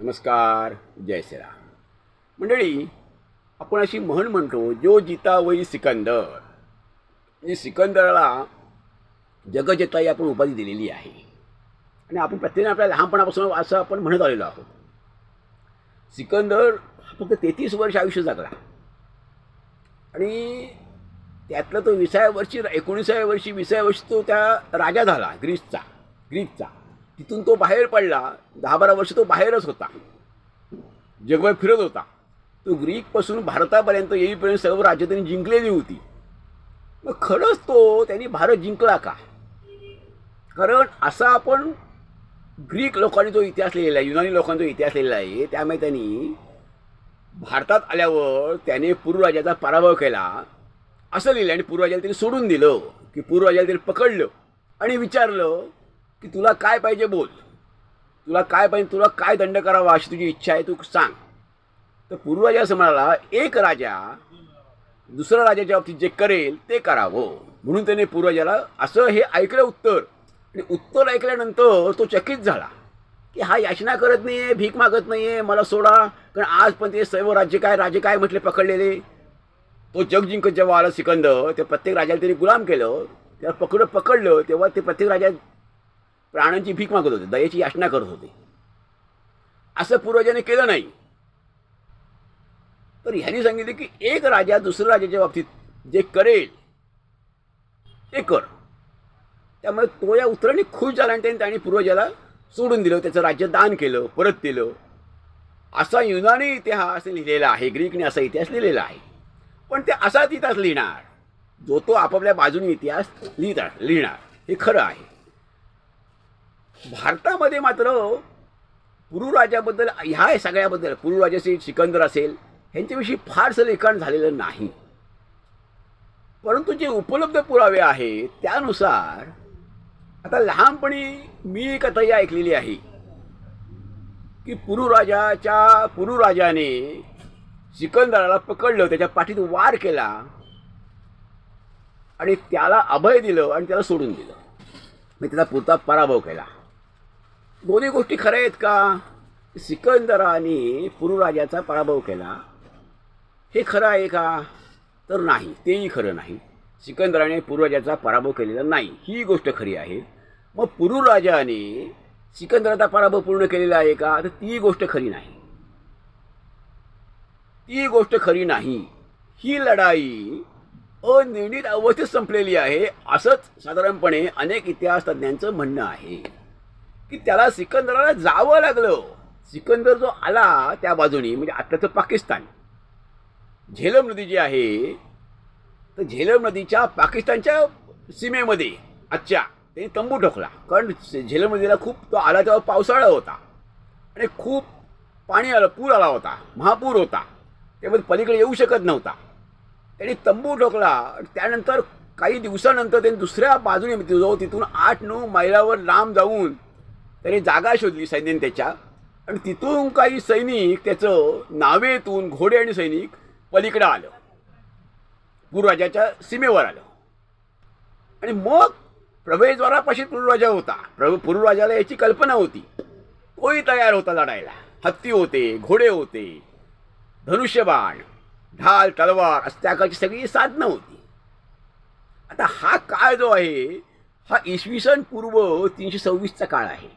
नमस्कार. जय श्रीराम. मंडळी, आपण अशी म्हण म्हणतो, जो जिता वही सिकंदर. म्हणजे सिकंदराला जगजेताई आपण उपाधी दिलेली आहे आणि आपण प्रत्येकाने आपल्या लहानपणापासून असं आपण म्हणत आलेलो आहोत. सिकंदर फक्त 33 वर्ष आयुष्य जगला आणि त्यातलं तो 20व्या वर्षी 19व्या वर्षी 20व्या वर्षी तो त्या राजा झाला ग्रीकचा. तिथून तो बाहेर पडला. 10-12 वर्ष तो बाहेरच होता, जगभर फिरत होता. तो ग्रीकपासून भारतापर्यंत येईपर्यंत सर्व राज्य त्यांनी जिंकलेली होती. मग खरंच त्यांनी भारत जिंकला का? कारण असा आपण ग्रीक लोकांनी जो इतिहास लिहिलेला आहे, युनानी लोकांचा जो इतिहास लिहिलेला आहे, त्यामुळे त्यांनी भारतात आल्यावर त्याने पूर्वराजाचा पराभव केला असं लिहिलं आणि पूर्वराजाला त्यांनी सोडून दिलं. की पूर्वराजाला त्यांनी पकडलं आणि विचारलं की तुला काय पाहिजे बोल, तुला काय पाहिजे, तुला काय दंड करावा अशी तुझी इच्छा आहे, तू सांग. तर पूर्वराजा असं म्हणाला, एक राजा दुसऱ्या राजाच्या बाबतीत जे करेल ते करावं. म्हणून त्याने पूर्वजाला असं हे ऐकलं उत्तर. आणि उत्तर ऐकल्यानंतर तो चकित झाला की हा याचना करत नाही आहे, भीक मागत नाही आहे, मला सोडा. कारण आज पण ते सर्व राजे काय म्हटले पकडलेले. तो जग जिंकत जेव्हा आला सिकंदर, ते प्रत्येक राजाला त्यांनी गुलाम केलं. त्याला पकडलं तेव्हा ते प्रत्येक राजा प्राणांची भीक मागत होते, दयेची याचना करत होते. असं पूर्वजाने केलं नाही. तर ह्यांनी सांगितले की एक राजा दुसऱ्या राजाच्या बाबतीत जे करेल ते कर. त्यामुळे तो या उत्तराने खुश झाला आणि त्यांनी पूर्वजाला सोडून दिलं, त्याचं राज्य दान केलं, परत दिलं. असा युनानी इतिहास लिहिलेला आहे, ग्रीकने असा इतिहास लिहिलेला आहे. पण ते असाच इतिहास लिहिणार जो तो आपापल्या बाजूने इतिहास लिहिणार हे खरं आहे. भारतामध्ये मात्र पुरुराजाबद्दल, ह्या सगळ्याबद्दल, पुरुराजाचे सिकंदर असेल ह्यांच्याविषयी फारसं लिखाण झालेलं नाही. परंतु जे उपलब्ध पुरावे आहेत त्यानुसार आता लहानपणी मी एक कथा ऐकलेली आहे की पुरुराजाने सिकंदराला पकडलं, त्याच्या पाठीत वार केला आणि त्याला अभय दिलं आणि त्याला सोडून दिलं. मी त्याचा पुरता पराभव केला. दोन्ही गोष्टी खऱ्या आहेत का? सिकंदराने पुरुराजाचा पराभव केला हे खरं आहे का? तर नाही, तेही खरं नाही. सिकंदराने पुरुराजाचा पराभव केलेला नाही ही गोष्ट खरी आहे. मग पुरुराजाने सिकंदराचा पराभव पूर्ण केलेला आहे का? तर ती गोष्ट खरी नाही. ती गोष्ट खरी नाही. ही लढाई अनिर्णित अवस्थेत संपलेली आहे असंच साधारणपणे अनेक इतिहास तज्ज्ञांचं म्हणणं आहे की त्याला सिकंदराला जावं लागलं. सिकंदर जो आला त्या बाजूनी, म्हणजे आत्ताचं पाकिस्तान, झेलम नदी जी आहे, तर झेलम नदीच्या पाकिस्तानच्या सीमेमध्ये आजच्या त्यांनी तंबू ठोकला. कारण झेलम नदीला खूप, तो आला तेव्हा पावसाळा होता आणि खूप पाणी आलं, पूर आला होता, महापूर होता, त्यामध्ये पलीकडे येऊ शकत नव्हता. त्यांनी तंबू ठोकला. त्यानंतर काही दिवसानंतर त्यांनी दुसऱ्या बाजूने तिथून 8-9 मैलावर लांब जाऊन त्यांनी जागा शोधली सैन्याने त्याच्या, आणि तिथून काही सैनिक त्याचं नावेतून घोडे आणि सैनिक पलीकडे आलं, पुरुराजाच्या सीमेवर आलं. आणि मग प्रवेशद्वारापाशी पुरुराजा होता. पुरुराजाला याची कल्पना होती. तोही तयार होता लढायला. हत्ती होते, घोडे होते, धनुष्यबाण, ढाल, तलवार असं त्याकाळची सगळी साधनं होती. आता हा काळ जो आहे हा इसवी सन पूर्व 326चा काळ आहे.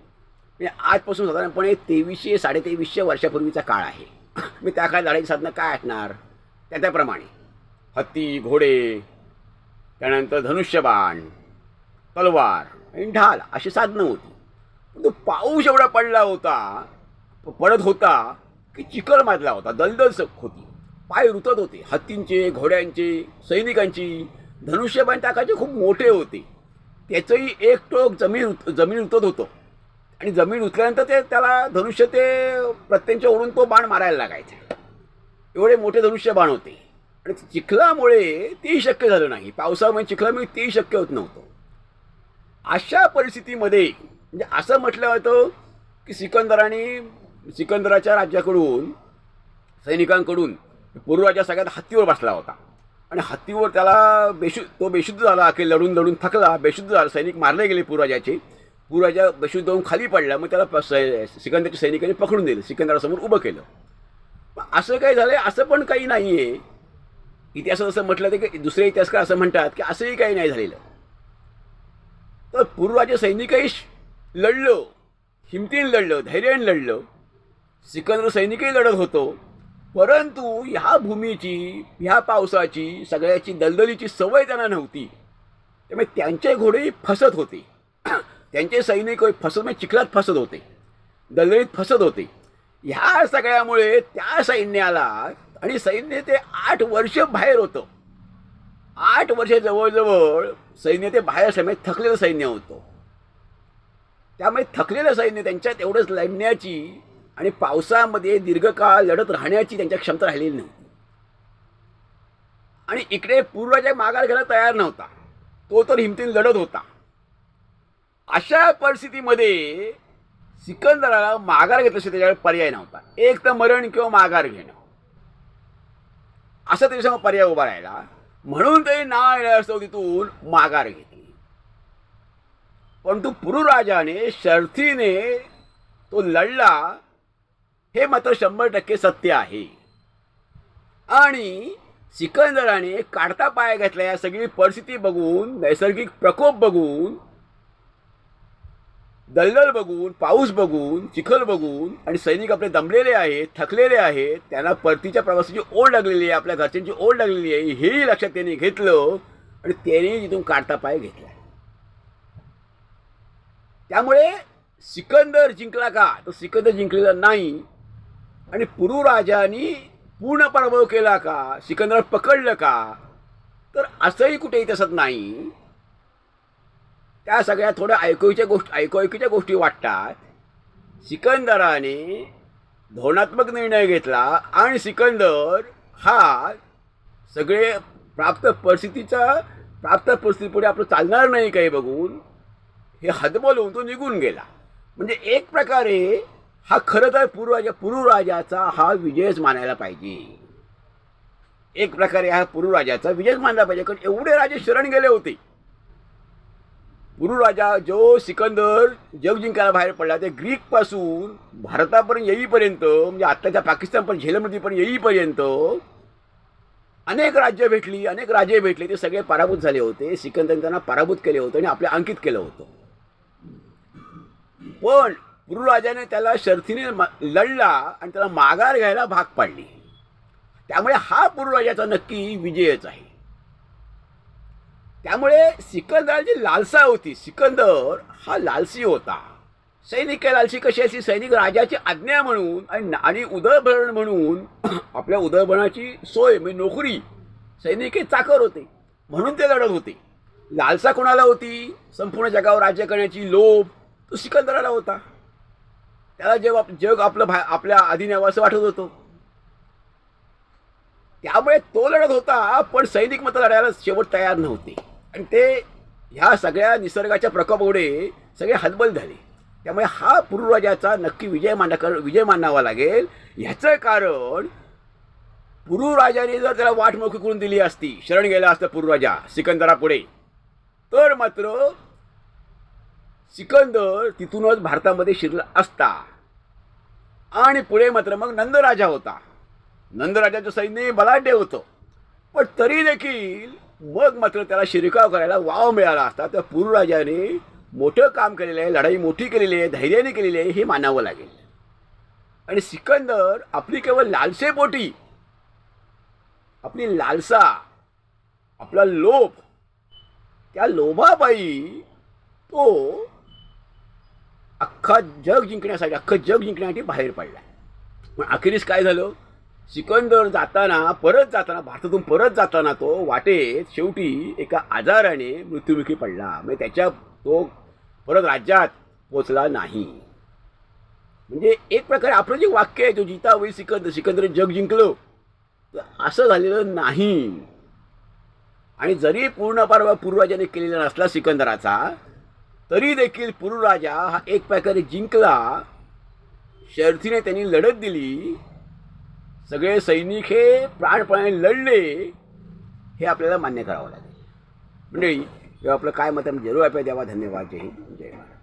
म्हणजे आजपासून साधारणपणे 2300-2350 वर्षापूर्वीचा काळ आहे. मी त्या काळात लढाईची साधनं काय असणार? त्याप्रमाणे हत्ती, घोडे, त्यानंतर धनुष्यबाण, तलवार आणि ढाल अशी साधनं होती. पण पाऊस एवढा पडत होता की चिखल माजला होता, दलदल होती, पाय रुतत होते हत्तींचे, घोड्यांचे, सैनिकांची. धनुष्यबाण टाकायचे खूप मोठे होते, त्याचंही एक टोक जमीन उतरत होतं आणि जमीन उतरल्यानंतर त्याला धनुष्य प्रत्यंच्या ओढून तो बाण मारायला लागायचा. एवढे मोठे धनुष्य बाण होते आणि चिखलामुळे तेही शक्य झालं नाही. पावसामुळे चिखलामुळे तेही शक्य होत नव्हतं. अशा परिस्थितीमध्ये म्हणजे असं म्हटलं होतं की सिकंदराच्या राज्याकडून, सैनिकांकडून पुरुराजा सगळ्यात हत्तीवर बसला होता आणि हत्तीवर त्याला तो बेशुद्ध झाला. की लढून थकला, बेशुद्ध झाला. सैनिक मारले गेले पुरुराजाचे. पूर्वाजा बशून जाऊन खाली पडला. मग त्याला सिकंदरच्या सैनिकांनी पकडून दिलं, सिकंदरासमोर उभं केलं. असं काय झालंय असं पण काही नाही आहे. इतिहासात असं म्हटलं ते की दुसरे इतिहासकार असं म्हणतात की असंही काही नाही झालेलं. तर पूर्वाचे सैनिकही लढलं, हिमतीने लढलं, धैर्याने लढलं. सिकंदर सैनिकही लढत होतो. परंतु ह्या भूमीची, ह्या पावसाची, सगळ्याची दलदलीची सवय त्यांना नव्हती. त्यामुळे त्यांचे घोडेही फसत होते. त्यांचे सैनिक फसत म्हणजे चिखलात फसत होते, दलदलीत फसत होते. ह्या सगळ्यामुळे त्या सैन्याला, आणि सैन्य ते 8 वर्ष बाहेर होतं. 8 वर्ष जवळजवळ सैन्य ते बाहेर असल्यामुळे थकलेलं सैन्य होतं. त्यामुळे थकलेलं सैन्य त्यांच्यात एवढंच लढण्याची आणि पावसामध्ये दीर्घकाळ लढत राहण्याची त्यांच्या क्षमता राहिलेली नव्हती. आणि इकडे पूर्वाजा माघार घ्यायला तयार नव्हता, तो तर हिमतीने लढत होता. अशा परिस्थितीमध्ये सिकंदराला माघार घेतल्याशिवाय त्याच्याकडे पर्याय नव्हता. एक तर मरण किंवा माघार घेणं, असं त्याच्यासमोर पर्याय उभा राहिला. म्हणून ते असतो तिथून माघार घेतली. परंतु पुरुराजाने शर्थीने तो लढला, हे मात्र 100% सत्य आहे. आणि सिकंदराने काढता पाय घातला. या सगळी परिस्थिती बघून, नैसर्गिक प्रकोप बघून, दलदल बघून, पाऊस बघून, चिखल बघून, आणि सैनिक आपले दमलेले आहेत, थकलेले आहेत, त्यांना परतीच्या प्रवासाची ओढ लागलेली आहे, आपल्या घरच्यांची ओढ लागलेली आहे, हेही लक्षात त्यांनी घेतलं आणि त्याने तिथून काढता पाय घेतला. त्यामुळे सिकंदर जिंकला का? तर सिकंदर जिंकलेला नाही. आणि पुरुराजांनी पूर्ण पराभव केला का? सिकंदर पकडलं का? तर असंही कुठे इतिहासात नाही. त्या सगळ्या थोड्या ऐकोऐकीच्या गोष्टी वाटतात. सिकंदराने धोरणात्मक निर्णय घेतला आणि सिकंदर हा सगळे प्राप्त परिस्थितीपुढे आपलं चालणार नाही काही बघून हे हतबल तो निघून गेला. म्हणजे एक प्रकारे हा खरं तर पुरुराजाचा हा विजयच मानायला पाहिजे. एक प्रकारे हा पुरुराजाचा विजयच मानला पाहिजे. कारण एवढे राजे शरण गेले होते. पुरुराजा जो सिकंदर जग जिंकायला बाहेर पडला, ते ग्रीकपासून भारतापर्यंत येईपर्यंत, म्हणजे आत्ताच्या पाकिस्तानपर्यंत झेलमतीपर्यंत येईपर्यंत अनेक राज्य भेटली, अनेक राजे भेटले. ते सगळे पराभूत झाले होते. सिकंदर त्यांना पराभूत केले होते आणि आपल्या अंकित केलं होतं. पण पुरुराजाने त्याला शर्थीने लढला आणि त्याला माघार घ्यायला भाग पाडली. त्यामुळे हा पुरुराजाचा नक्की विजयच आहे. त्यामुळे सिकंदराची लालसा होती. सिकंदर हा लालसी होता. सैनिक काय लालसी कशी असली? सैनिक राजाची आज्ञा म्हणून आणि उदरभरण म्हणून आपल्या उदरभरणाची सोय म्हणजे नोकरी, सैनिक हे चाकर होते म्हणून ते लढत होते. लालसा कोणाला होती? संपूर्ण जगावर राज्य करण्याची लोभ तो सिकंदराला होता. त्याला जग आपल्या अधीन यावं असं वाटत होतं. त्यामुळे तो लढत होता. पण सैनिक मात्र लढायला शेवट तयार नव्हते. आणि ते ह्या सगळ्या निसर्गाच्या प्रकोपामुळे सगळे हतबल झाले. त्यामुळे हा पुरुराजाचा नक्की विजय मानावा लागेल. ह्याचं कारण पुरुराजाने जर त्याला वाट मोकळी करून दिली असती, शरण गेला असता पुरुराजा सिकंदरापुढे, तर मात्र सिकंदर तिथूनच भारतामध्ये शिरला असता. आणि पुढे मात्र मग नंदराजा होता. नंदराजाचं सैन्य बलाढ्य होतं. पण तरी देखील मग मात्र त्याला शिरकाव करायला वाव मिळाला असता. तर पुरुराजाने मोठं काम केलेलं आहे, लढाई मोठी केलेली आहे, धैर्याने केलेली आहे, हे मानावं लागेल. आणि सिकंदर आपली केवळ लालसेपोटी, आपली लालसा, आपला लोभ, त्या लोभापायी तो अख्खं जग जिंकण्यासाठी बाहेर पडला. पण अखेरीस काय झालं? सिकंदर भारतातून परत जाताना तो वाटेत शेवटी एका आजाराने मृत्युमुखी पडला. म्हणजे तो परत राज्यात पोचला नाही. म्हणजे एक प्रकारे आपलं जे वाक्य आहे, जो जिता वही सिकंदर जग जिंकलो, तर असं झालेलं नाही. आणि जरी पूर्ण पराभव पुरुराजाने केलेला नसला सिकंदराचा, तरी देखील पुरुराजा हा एक प्रकारे जिंकला. शर्थीने त्यांनी लढत दिली. सगळे सैनिक हे प्राणपणाने लढले. हे आपल्याला मान्य करावं लागेल. मंडळी, आपलं काय मत आहे जरूर ऐकूया. द्यावा. धन्यवाद. जय हिंद, जय महाराज.